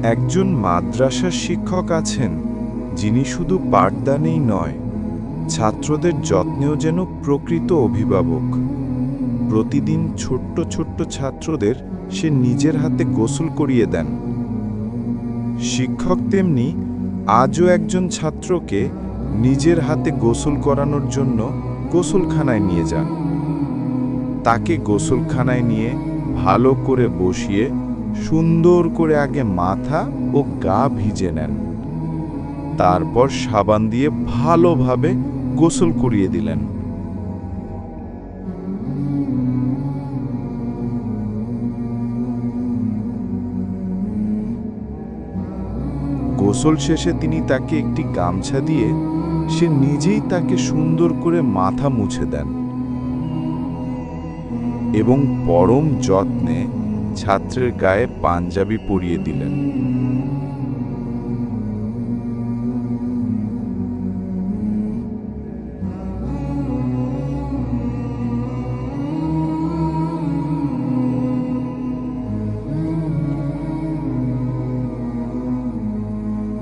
একজন মাদ্রাসার শিক্ষক আছেন, যিনি শুধু পাঠদানেই নয়, ছাত্রদের যত্নেও যেন প্রকৃত অভিভাবক। প্রতিদিন ছোট্ট ছোট্ট ছাত্রদের সে নিজের হাতে গোসল করিয়ে দেন। শিক্ষক তেমনি আজও একজন ছাত্রকে নিজের হাতে গোসল করানোর জন্য গোসলখানায় নিয়ে যান। তাকে গোসলখানায় নিয়ে ভালো করে বসিয়ে সুন্দর করে আগে মাথা ও গা ভিজে নেন। তারপর সাবান দিয়ে ভালোভাবে গোসল করিয়ে দিলেন। গোসল শেষে তিনি তাকে একটি গামছা দিয়ে সে নিজেই তাকে সুন্দর করে মাথা মুছে দেন এবং পরম যত্নে ছাত্রের গায়ে পাঞ্জাবি পরিয়ে দিলেন।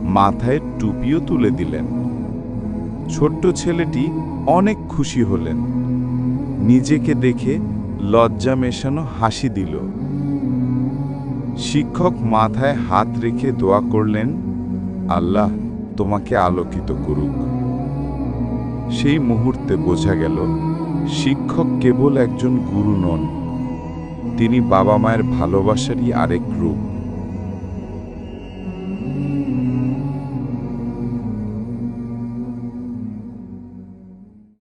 মাথায় টুপিও তুলে দিলেন। ছোট্ট ছেলেটি অনেক খুশি হলেন। নিজেকে দেখে লজ্জা মেশানো হাসি দিল। শিক্ষক মাথায় হাত রেখে দোয়া করলেন, আল্লাহ তোমাকে আলোকিত করুক। সেই মুহূর্তে বোঝা গেল, শিক্ষক কেবল একজন গুরু নন, তিনি বাবা মায়ের ভালোবাসারই আরেক রূপ।